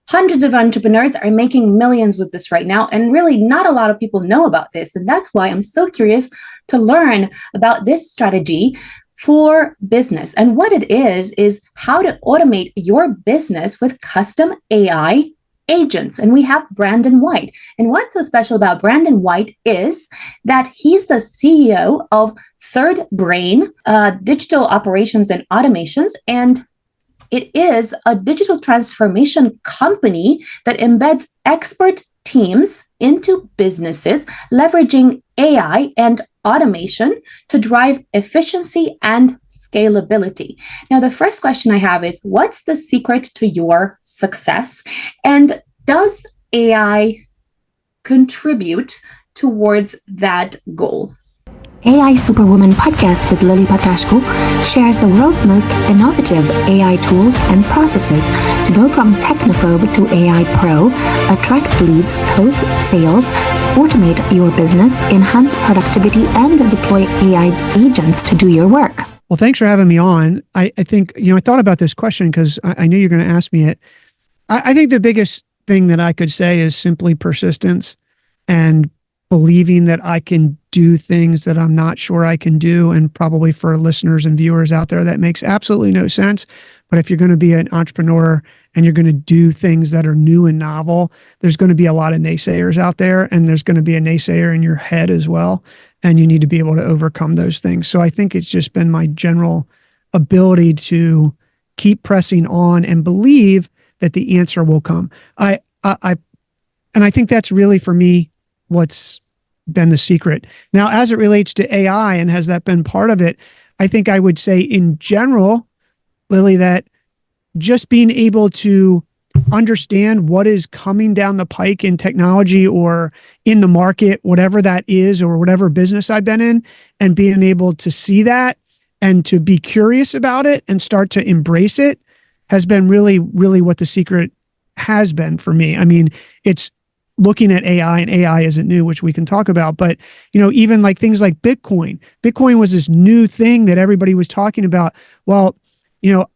Hundreds of entrepreneurs are making millions with this right now, and really not a lot of people know about this. And that's why I'm so curious to learn about this strategy for business. And what it is how to automate your business with custom AI agents. And we have Brandon White. And what's so special about Brandon White is that he's the CEO of Third Brain, digital operations and automations, and it is a digital transformation company that embeds expert teams into businesses, leveraging AI and automation to drive efficiency and scalability. Now, the first question I have is, what's the secret to your success? And does AI contribute towards that goal? AI Superwoman podcast with Lily Patrascu shares the world's most innovative AI tools and processes to go from technophobe to AI pro, attract leads, close sales, automate your business, enhance productivity, and deploy AI agents to do your work. Well, thanks for having me on. I think, I thought about this question because I knew you're going to ask me it. I think the biggest thing that I could say is simply persistence and believing that I can do things that I'm not sure I can do. And probably for listeners and viewers out there, that makes absolutely no sense. But if you're going to be an entrepreneur and you're going to do things that are new and novel, there's going to be a lot of naysayers out there, and there's going to be a naysayer in your head as well. And you need to be able to overcome those things. So I think it's just been my general ability to keep pressing on and believe that the answer will come. And I think that's really, for me, what's been the secret. Now, as it relates to AI, and has that been part of it, I think I would say in general, Lily, that just being able to understand what is coming down the pike in technology or in the market, whatever that is, or whatever business I've been in, and being able to see that and to be curious about it and start to embrace it has been really, really what the secret has been for me. I mean, it's looking at AI, and AI isn't new, which we can talk about, but even like things like Bitcoin. Bitcoin was this new thing that everybody was talking about. Well,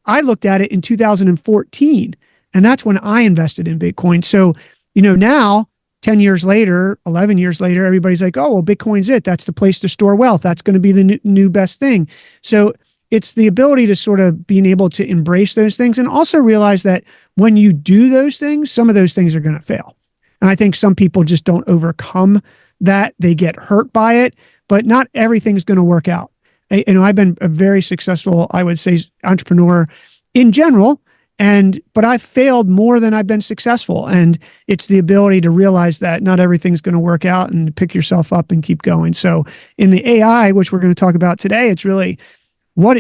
I looked at it in 2014, and that's when I invested in Bitcoin. So, now 10 years later, 11 years later, everybody's like, oh, well, Bitcoin's it. That's the place to store wealth. That's going to be the new best thing. So it's the ability to sort of being able to embrace those things, and also realize that when you do those things, some of those things are going to fail. And I think some people just don't overcome that. They get hurt by it, but not everything's going to work out. I've been a very successful, I would say, entrepreneur in general, but I've failed more than I've been successful. And it's the ability to realize that not everything's going to work out, and pick yourself up and keep going. So in the AI, which we're going to talk about today, it's really what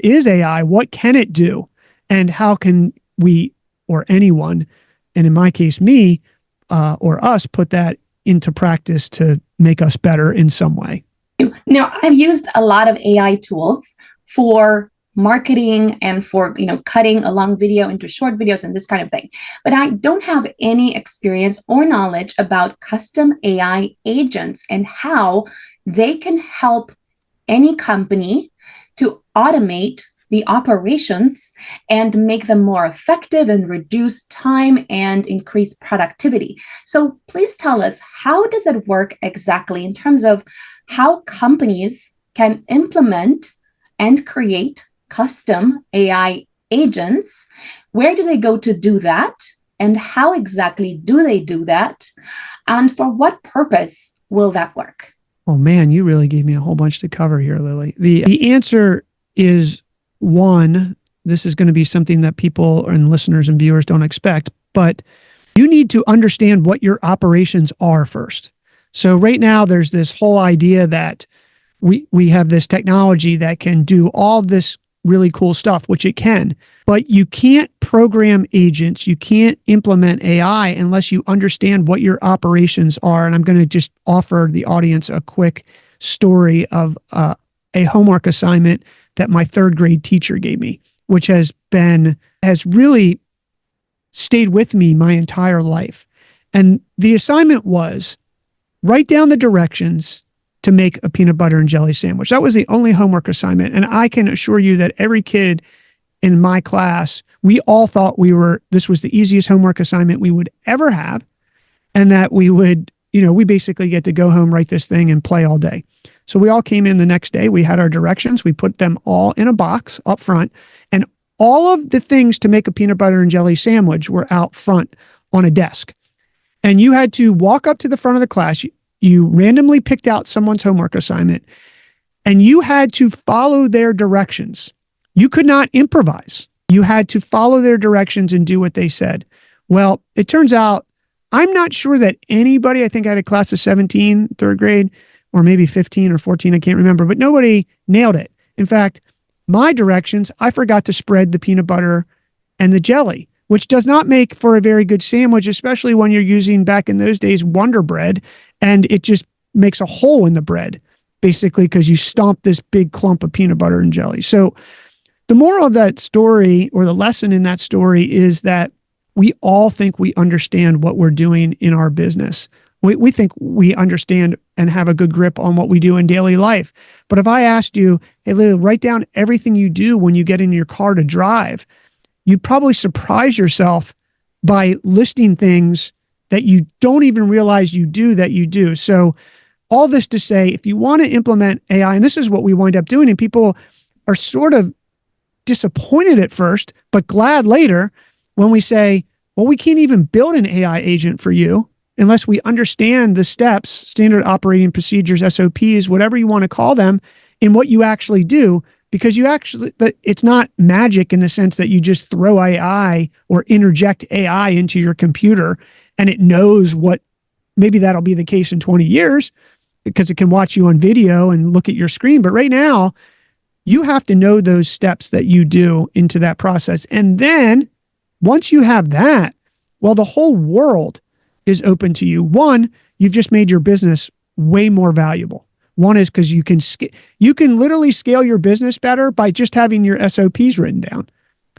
is AI? What can it do? And how can we, or anyone, and in my case, me or us, put that into practice to make us better in some way? Now, I've used a lot of AI tools for marketing and for cutting a long video into short videos and this kind of thing, but I don't have any experience or knowledge about custom AI agents and how they can help any company to automate the operations and make them more effective and reduce time and increase productivity. So please tell us, how does it work exactly in terms of how companies can implement and create custom AI agents? Where do they go to do that? And how exactly do they do that? And for what purpose will that work? Oh man, you really gave me a whole bunch to cover here, Lily. The answer is, one, this is going to be something that people and listeners and viewers don't expect, but you need to understand what your operations are first. So right now there's this whole idea that we have this technology that can do all this really cool stuff, which it can, but you can't program agents. You can't implement AI unless you understand what your operations are. And I'm going to just offer the audience a quick story of a homework assignment that my third grade teacher gave me, which has really stayed with me my entire life. And the assignment was, write down the directions to make a peanut butter and jelly sandwich. That was the only homework assignment. And I can assure you that every kid in my class we all thought this was the easiest homework assignment we would ever have. And that we would, we basically get to go home, write this thing and play all day. So we all came in the next day. We had our directions. We put them all in a box up front. And all of the things to make a peanut butter and jelly sandwich were out front on a desk. And you had to walk up to the front of the class. You randomly picked out someone's homework assignment and you had to follow their directions. You could not improvise. You had to follow their directions and do what they said. Well, it turns out, I'm not sure that anybody, I think I had a class of 17, third grade, or maybe 15 or 14, I can't remember, but nobody nailed it. In fact, my directions, I forgot to spread the peanut butter and the jelly, which does not make for a very good sandwich, especially when you're using, back in those days, Wonder Bread, and it just makes a hole in the bread, basically, because you stomp this big clump of peanut butter and jelly. So the moral of that story, or the lesson in that story, is that we all think we understand what we're doing in our business. We think we understand and have a good grip on what we do in daily life. But if I asked you, hey, Lily, write down everything you do when you get in your car to drive, you'd probably surprise yourself by listing things that you don't even realize you do. So all this to say, if you want to implement AI, and this is what we wind up doing, and people are sort of disappointed at first, but glad later, when we say, well, we can't even build an AI agent for you unless we understand the steps, standard operating procedures, SOPs, whatever you want to call them, in what you actually do, because it's not magic in the sense that you just throw AI or interject AI into your computer and it knows what, maybe that'll be the case in 20 years because it can watch you on video and look at your screen. But right now, you have to know those steps that you do into that process. And then once you have that, well, the whole world is open to you. One, you've just made your business way more valuable. One is because you can literally scale your business better by just having your SOPs written down.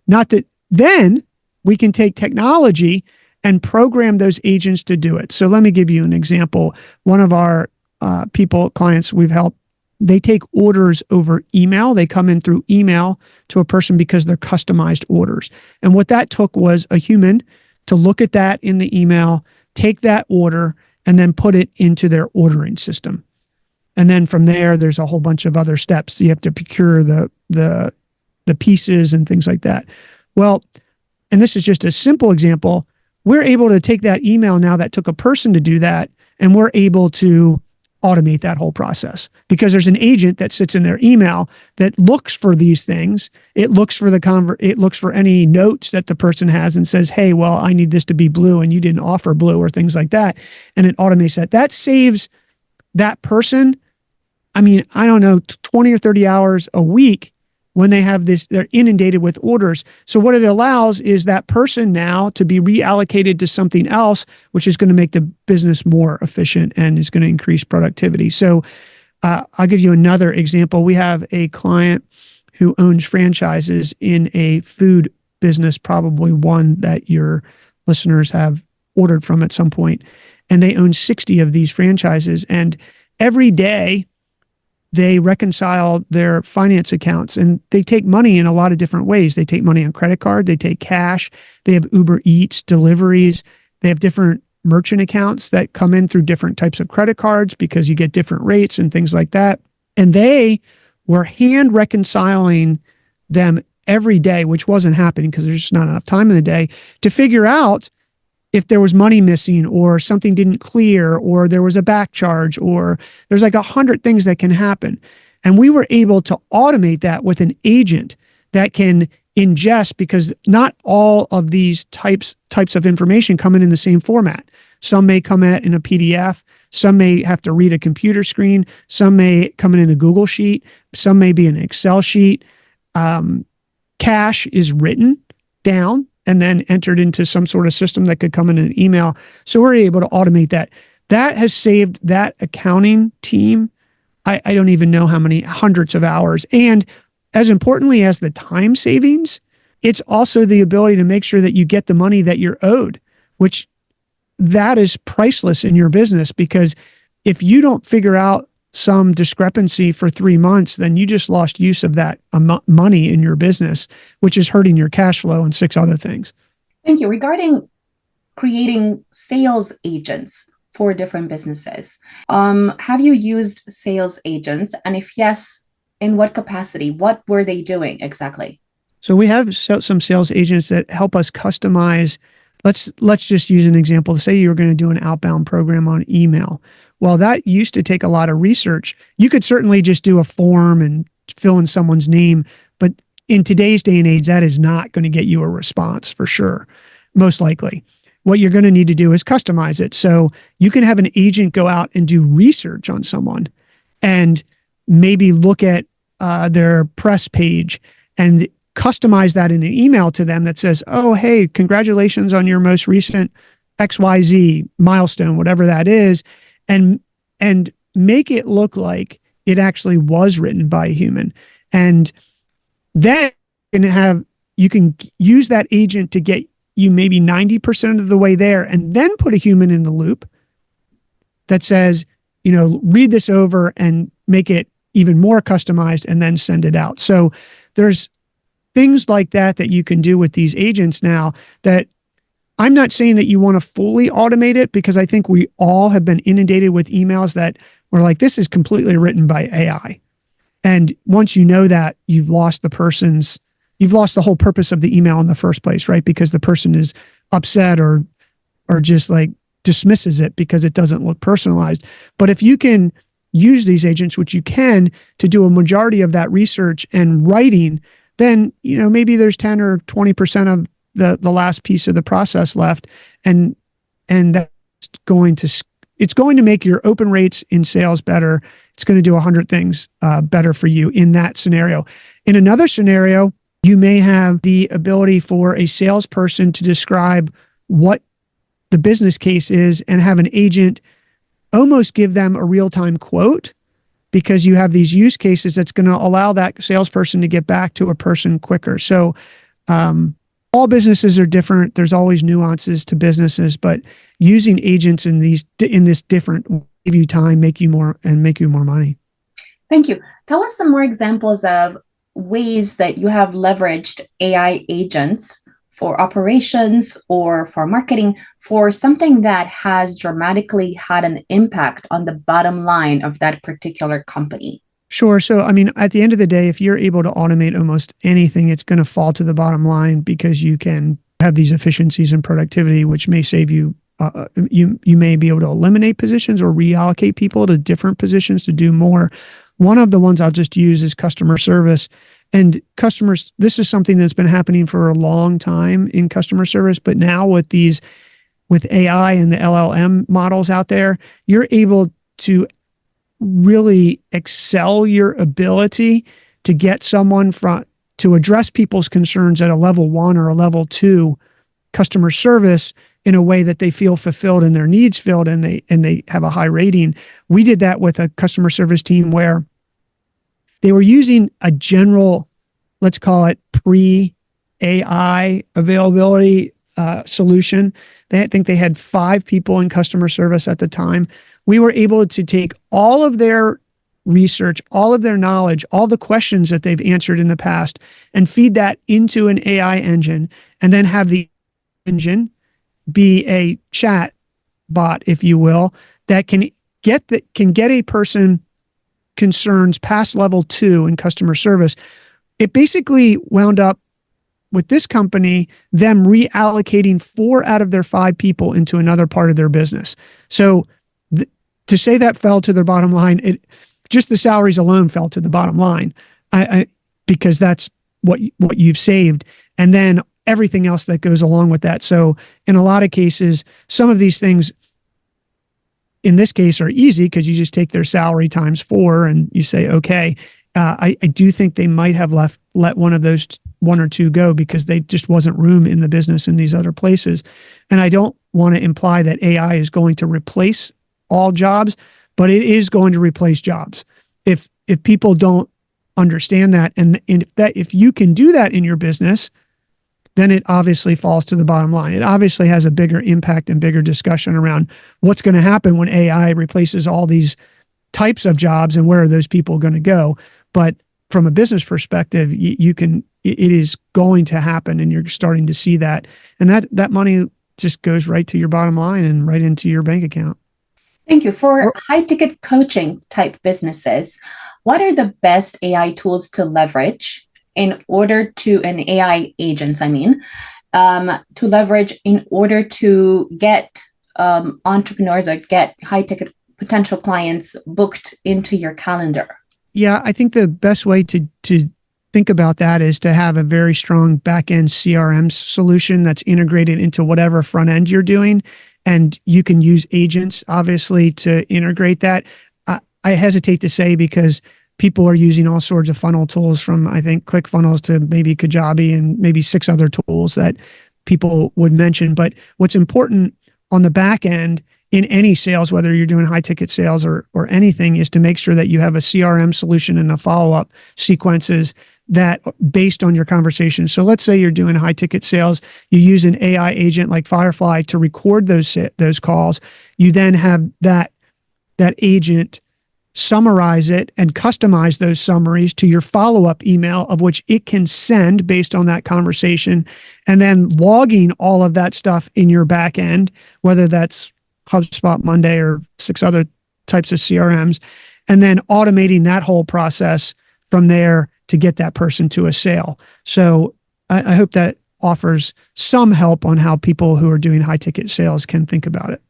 Not that then we can take technology and program those agents to do it. So let me give you an example. One of our clients we've helped, they take orders over email. They come in through email to a person because they're customized orders. And what that took was a human to look at that in the email, take that order, and then put it into their ordering system. And then from there, there's a whole bunch of other steps. You have to procure the pieces and things like that. Well, and this is just a simple example. We're able to take that email now that took a person to do that, and we're able to automate that whole process because there's an agent that sits in their email that looks for these things. It looks for it looks for any notes that the person has and says, hey, well, I need this to be blue and you didn't offer blue, or things like that. And it automates that. That saves that person, I don't know, 20 or 30 hours a week when they have this, they're inundated with orders. So what it allows is that person now to be reallocated to something else, which is going to make the business more efficient and is going to increase productivity. So I'll give you another example. We have a client who owns franchises in a food business, probably one that your listeners have ordered from at some point. And they own 60 of these franchises. And every day, they reconcile their finance accounts, and they take money in a lot of different ways. They take money on credit card, they take cash, they have Uber Eats, deliveries, they have different merchant accounts that come in through different types of credit cards because you get different rates and things like that. And they were hand reconciling them every day, which wasn't happening because there's just not enough time in the day to figure out if there was money missing or something didn't clear or there was a back charge or there's like 100 things that can happen. And we were able to automate that with an agent that can ingest, because not all of these types of information come in the same format. Some may come in a PDF, some may have to read a computer screen, some may come in a Google sheet, some may be an Excel sheet. Cash is written down and then entered into some sort of system that could come in an email. So we're able to automate that. That has saved that accounting team, I don't even know how many hundreds of hours. And as importantly as the time savings, it's also the ability to make sure that you get the money that you're owed, which that is priceless in your business, because if you don't figure out some discrepancy for 3 months, then you just lost use of that money in your business, which is hurting your cash flow and 6 other things. Thank you. Regarding creating sales agents for different businesses, have you used sales agents? And if yes, in what capacity? What were they doing exactly? So we have some sales agents that help us customize. Let's just use an example. Say you were going to do an outbound program on email. Well, that used to take a lot of research. You could certainly just do a form and fill in someone's name, but in today's day and age, that is not going to get you a response for sure, most likely. What you're going to need to do is customize it. So you can have an agent go out and do research on someone and maybe look at their press page and customize that in an email to them that says, oh, hey, congratulations on your most recent XYZ milestone, whatever that is, and make it look like it actually was written by a human. And then you can use that agent to get you maybe 90% of the way there, and then put a human in the loop that says, read this over and make it even more customized and then send it out. So there's things like that you can do with these agents now that I'm not saying that you want to fully automate it, because I think we all have been inundated with emails that were like, this is completely written by AI. And once you know that, you've lost the whole purpose of the email in the first place, right? Because the person is upset or just like dismisses it because it doesn't look personalized. But if you can use these agents, which you can, to do a majority of that research and writing, then, maybe there's 10 or 20% of the last piece of the process left. And that's it's going to make your open rates in sales better. It's going to do 100 things better for you in that scenario. In another scenario, you may have the ability for a salesperson to describe what the business case is and have an agent almost give them a real-time quote, because you have these use cases that's going to allow that salesperson to get back to a person quicker. So all businesses are different. There's always nuances to businesses, but using agents in this different will give you time, make you more money. Thank you. Tell us some more examples of ways that you have leveraged AI agents for operations or for marketing for something that has dramatically had an impact on the bottom line of that particular company. Sure. So, at the end of the day, if you're able to automate almost anything, it's going to fall to the bottom line, because you can have these efficiencies and productivity, which may save you. You may be able to eliminate positions or reallocate people to different positions to do more. One of the ones I'll just use is customer service. And customers, this is something that's been happening for a long time in customer service, but now with AI and the LLM models out there, you're able to really excel your ability to get someone to address people's concerns at a level 1 or a level 2 customer service in a way that they feel fulfilled and their needs filled, and they have a high rating. We did that with a customer service team where they were using a general, let's call it pre-AI availability solution. I think they had 5 people in customer service at the time. We were able to take all of their research, all of their knowledge, all the questions that they've answered in the past, and feed that into an AI engine, and then have the engine be a chat bot, if you will, that can get a person concerns past level 2 in customer service. It basically wound up with this company, them reallocating 4 out of their 5 people into another part of their business. So to say that fell to their bottom line, just the salaries alone fell to the bottom line, because that's what you've saved. And then everything else that goes along with that. So in a lot of cases, some of these things in this case are easy, because you just take their salary times 4 and you say, okay. I do think they might have let one or two go because they just wasn't room in the business in these other places. And I don't want to imply that AI is going to replace all jobs, but it is going to replace jobs. If people don't understand that, and if you can do that in your business, then it obviously falls to the bottom line. It obviously has a bigger impact and bigger discussion around what's going to happen when AI replaces all these types of jobs and where are those people going to go. But from a business perspective, it is going to happen, and you're starting to see that. And that money just goes right to your bottom line and right into your bank account. Thank you. For high-ticket coaching type businesses, what are the best AI tools to leverage in order to, and AI agents, to leverage in order to get entrepreneurs or get high-ticket potential clients booked into your calendar? Yeah, I think the best way to think about that is to have a very strong back-end CRM solution that's integrated into whatever front end you're doing. And you can use agents, obviously, to integrate that. I hesitate to say because people are using all sorts of funnel tools from, I think, ClickFunnels to maybe Kajabi and maybe 6 other tools that people would mention. But what's important on the back end in any sales, whether you're doing high ticket sales or anything, is to make sure that you have a CRM solution and a follow-up sequences that based on your conversation. So let's say you're doing high ticket sales, you use an AI agent like Firefly to record those calls. You then have that agent summarize it and customize those summaries to your follow-up email, of which it can send based on that conversation, and then logging all of that stuff in your back end, whether that's HubSpot, Monday, or 6 other types of CRMs, and then automating that whole process from there to get that person to a sale. So I hope that offers some help on how people who are doing high ticket sales can think about it.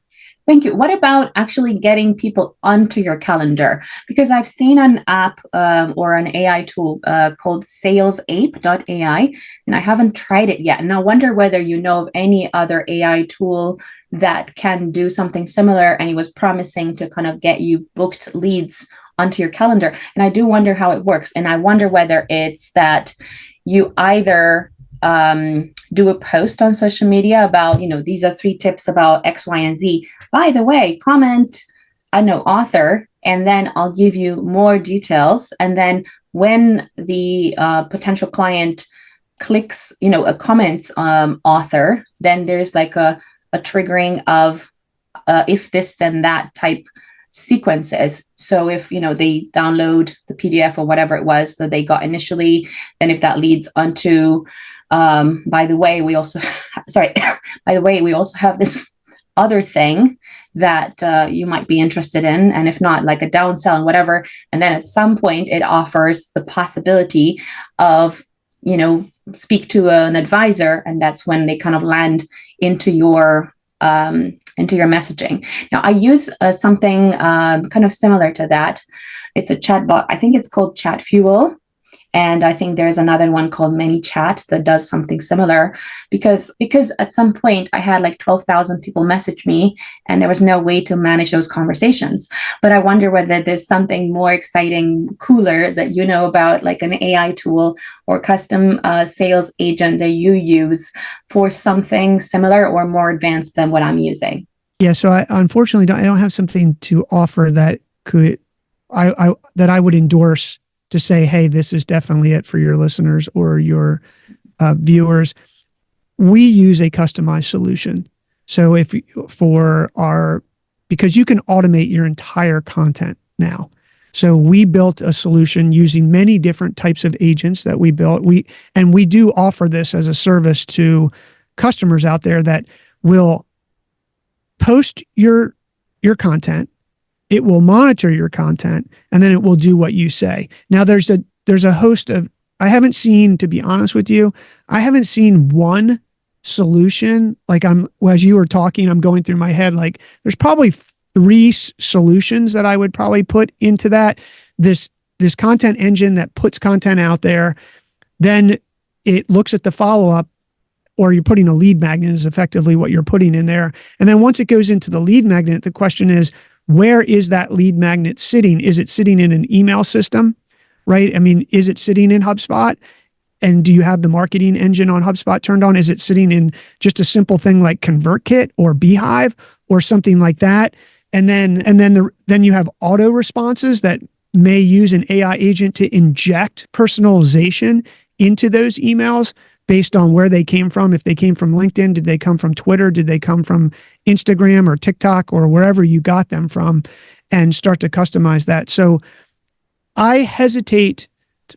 Thank you. What about actually getting people onto your calendar? Because I've seen an app or an AI tool called salesape.ai, and I haven't tried it yet. And I wonder whether you know of any other AI tool that can do something similar, and it was promising to kind of get you booked leads onto your calendar. And I do wonder how it works. And I wonder whether it's that you either do a post on social media about, these are 3 tips about X, Y, and Z. By the way, comment, author, and then I'll give you more details. And then when the potential client clicks, a comment author, then there's like a triggering of if this, then that type sequences. So if, they download the PDF or whatever it was that they got initially, then if that leads onto, by the way, we also have this other thing that you might be interested in, and if not, like a downsell and whatever. And then at some point it offers the possibility of, speak to an advisor, and that's when they kind of land into your messaging. Now, I use something kind of similar to that. It's a chatbot. I think it's called Chat Fuel. And I think there's another one called ManyChat that does something similar, because at some point I had like 12,000 people message me, and there was no way to manage those conversations. But I wonder whether there's something more exciting, cooler that you know about, like an AI tool or custom sales agent that you use for something similar or more advanced than what I'm using. Yeah, so I unfortunately don't have something to offer that I would endorse to say, hey, this is definitely it for your listeners or your viewers. We use a customized solution. So because you can automate your entire content now. So we built a solution using many different types of agents that we built. We do offer this as a service to customers out there that will post your content. It will monitor your content, and then it will do what you say. Now there's a host of, I haven't seen, to be honest with you, I haven't seen one solution. Like as you were talking, I'm going through my head, like there's probably 3 solutions that I would probably put into that. This content engine that puts content out there, then it looks at the follow-up, or you're putting a lead magnet is effectively what you're putting in there. And then once it goes into the lead magnet, the question is, where is that lead magnet sitting? Is it sitting in an email system, right? I mean, is it sitting in HubSpot? And do you have the marketing engine on HubSpot turned on? Is it sitting in just a simple thing like ConvertKit or Beehive or something like that? And then you have auto responses that may use an AI agent to inject personalization into those emails based on where they came from. If they came from LinkedIn, did they come from Twitter? Did they come from Instagram or TikTok or wherever you got them from? and start to customize that. So I hesitate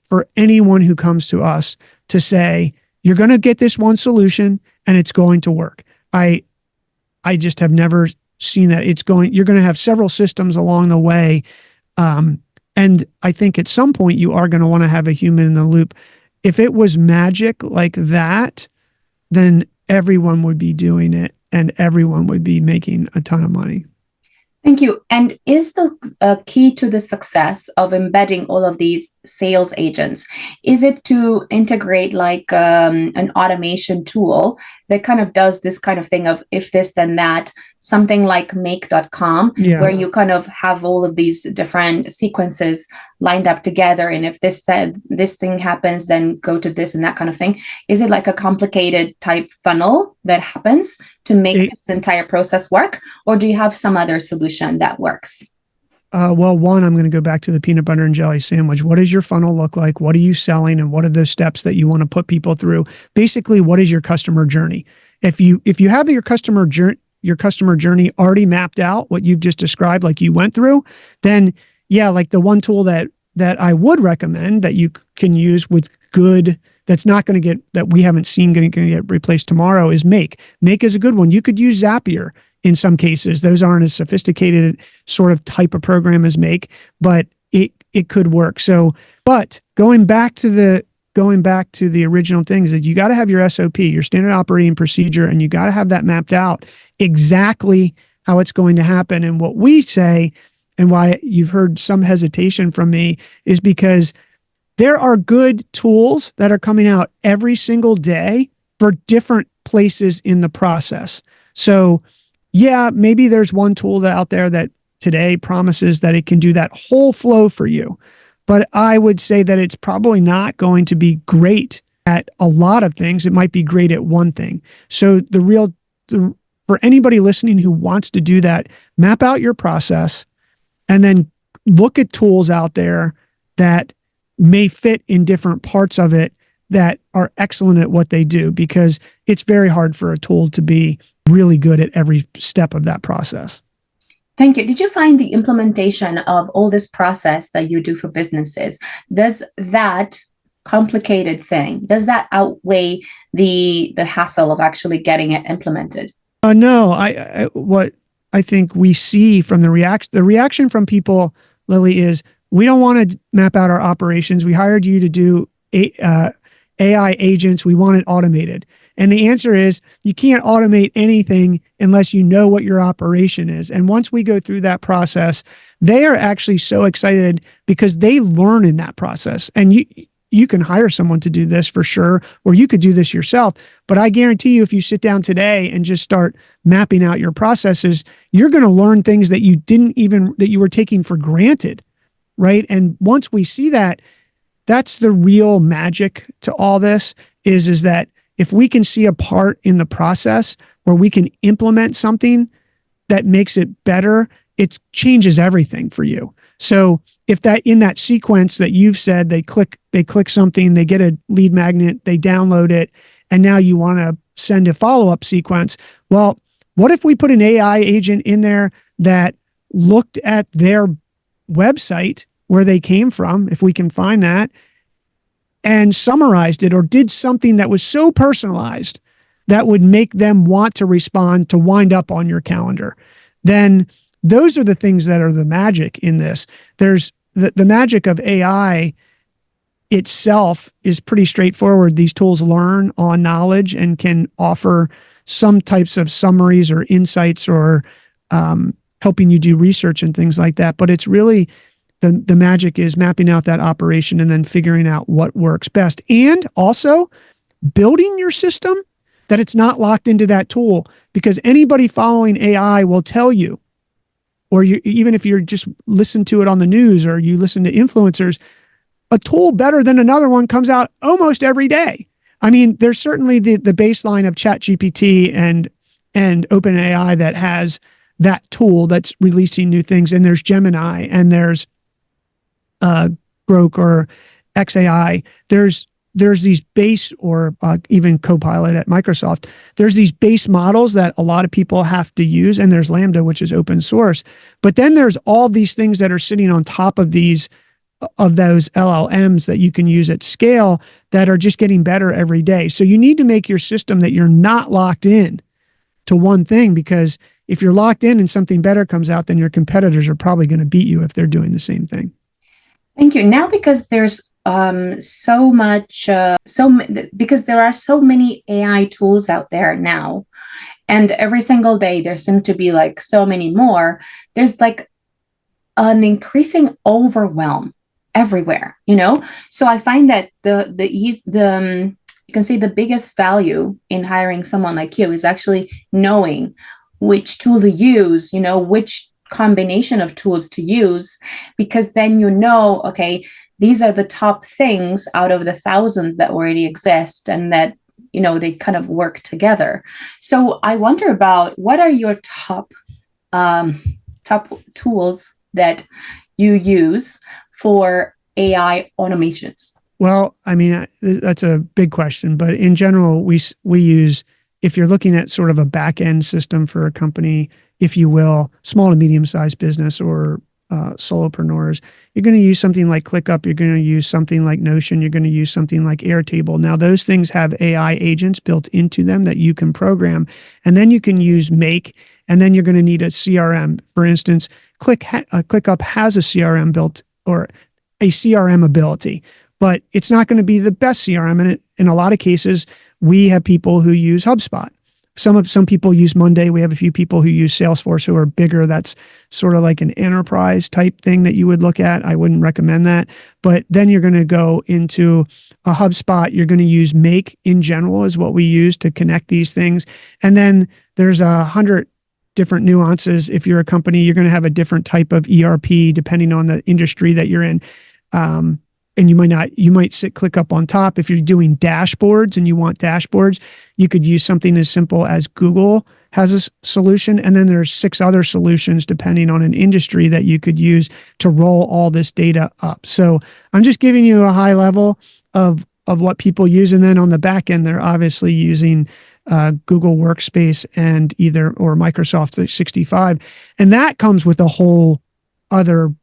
for anyone who comes to us to say, you're going to get this one solution and it's going to work. I just have never seen that. You're going to have several systems along the way. And I think at some point you are going to want to have a human in the loop. If it was magic like that, then everyone would be doing it and everyone would be making a ton of money. Thank you. And is the key to the success of embedding all of these sales agents, is it to integrate like an automation tool that kind of does this kind of thing of if this, then that, something like make.com, where you kind of have all of these different sequences lined up together. And if this thing happens, then go to this and that kind of thing. Is it like a complicated type funnel that happens to make this entire process work? Or do you have some other solution that works? Well, one, I'm going to go back to the peanut butter and jelly sandwich. What does your funnel look like? What are you selling? And what are those steps that you want to put people through? Basically, what is your customer journey? If you have your customer journey already mapped out, what you've just described, like you went through, then yeah, like the one tool that I would recommend that you can use with good, that's not going to get, that we haven't seen going to get replaced tomorrow, is Make. Make is a good one. You could use Zapier in some cases. Those aren't as sophisticated sort of type of program as Make, but it could work. So, but going back to the original things, that you got to have your SOP, your standard operating procedure, and you got to have that mapped out exactly how it's going to happen. And what we say, and why you've heard some hesitation from me, is because there are good tools that are coming out every single day for different places in the process. So yeah, maybe there's one tool out there that today promises that it can do that whole flow for you. But I would say that it's probably not going to be great at a lot of things. It might be great at one thing. So for anybody listening who wants to do that, map out your process and then look at tools out there that may fit in different parts of it that are excellent at what they do, because it's very hard for a tool to be really good at every step of that process. Thank you. Did you find the implementation of all this process that you do for businesses, does that complicated thing, does that outweigh the hassle of actually getting it implemented? No, what I think we see from the reaction from people, Lily, is we don't want to map out our operations. We hired you to do AI agents. We want it automated. And the answer is you can't automate anything unless you know what your operation is. And once we go through that process, they are actually so excited because they learn in that process. And you can hire someone to do this for sure, or you could do this yourself. But I guarantee you, if you sit down today and just start mapping out your processes, you're going to learn things that that you were taking for granted, right? And once we see that, that's the real magic to all this is that if we can see a part in the process where we can implement something that makes it better, it changes everything for you. So if that in that sequence that you've said, they click something, they get a lead magnet, they download it, and now you want to send a follow-up sequence. Well, what if we put an AI agent in there that looked at their website where they came from, if we can find that, and summarized it or did something that was so personalized that would make them want to respond to wind up on your calendar? Then those are the things that are the magic in this. There's the magic of AI itself is pretty straightforward. These tools learn on knowledge and can offer some types of summaries or insights or helping you do research and things like that. But it's really the magic is mapping out that operation and then figuring out what works best. And also building your system that it's not locked into that tool, because anybody following AI will tell you, or even if you're just listen to it on the news or you listen to influencers, a tool better than another one comes out almost every day. I mean, there's certainly the baseline of ChatGPT and OpenAI that has that tool that's releasing new things. And there's Gemini and there's Grok or XAI. There's there's these base, or even Copilot at Microsoft, there's these base models that a lot of people have to use, and there's Lambda, which is open source. But then there's all these things that are sitting on top of those LLMs that you can use at scale that are just getting better every day. So you need to make your system that you're not locked in to one thing, because if you're locked in and something better comes out, then your competitors are probably going to beat you if they're doing the same thing. Thank you. Now, because there's so much, because there are so many AI tools out there now, and every single day there seem to be like so many more, there's like an increasing overwhelm everywhere, So I find that you can see the biggest value in hiring someone like you is actually knowing which tool to use, which combination of tools to use, because then okay, these are the top things out of the thousands that already exist, and that they kind of work together. So I wonder about, what are your top tools that you use for AI automations? Well, I mean, that's a big question, but in general, we use, if you're looking at sort of a back end system for a company, if you will, small to medium sized business, or solopreneurs, you're going to use something like ClickUp, you're going to use something like Notion, you're going to use something like Airtable. Now, those things have AI agents built into them that you can program, and then you can use Make, and then you're going to need a CRM. For instance, ClickUp has a CRM built, or a CRM ability, but it's not going to be the best CRM. And in a lot of cases, we have people who use HubSpot. Some people use Monday. We have a few people who use Salesforce who are bigger. That's sort of like an enterprise type thing that you would look at. I wouldn't recommend that. But then you're going to go into a HubSpot. You're going to use Make in general is what we use to connect these things. And then there's 100 different nuances. If you're a company, you're going to have a different type of ERP depending on the industry that you're in. And you might sit ClickUp on top. If you're doing dashboards and you want dashboards, you could use something as simple as Google has a solution. And then there's 6 other solutions depending on an industry that you could use to roll all this data up. So I'm just giving you a high level of what people use. And then on the back end, they're obviously using Google Workspace or Microsoft 365. And that comes with a whole other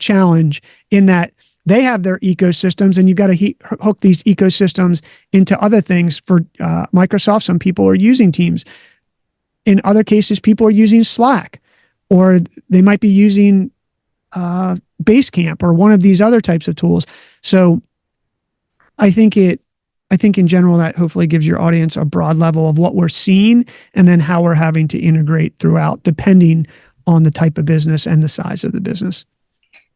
challenge in that they have their ecosystems, and you got to hook these ecosystems into other things. For Microsoft, some people are using Teams. In other cases, people are using Slack, or they might be using Basecamp or one of these other types of tools. So I think in general that hopefully gives your audience a broad level of what we're seeing, and then how we're having to integrate throughout, depending on the type of business and the size of the business.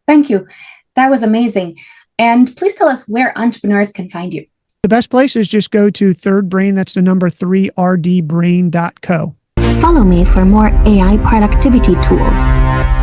Thank you. That was amazing. And please tell us where entrepreneurs can find you. The best place is just go to Third Brain. That's the number 3rdbrain.co. Follow me for more AI productivity tools.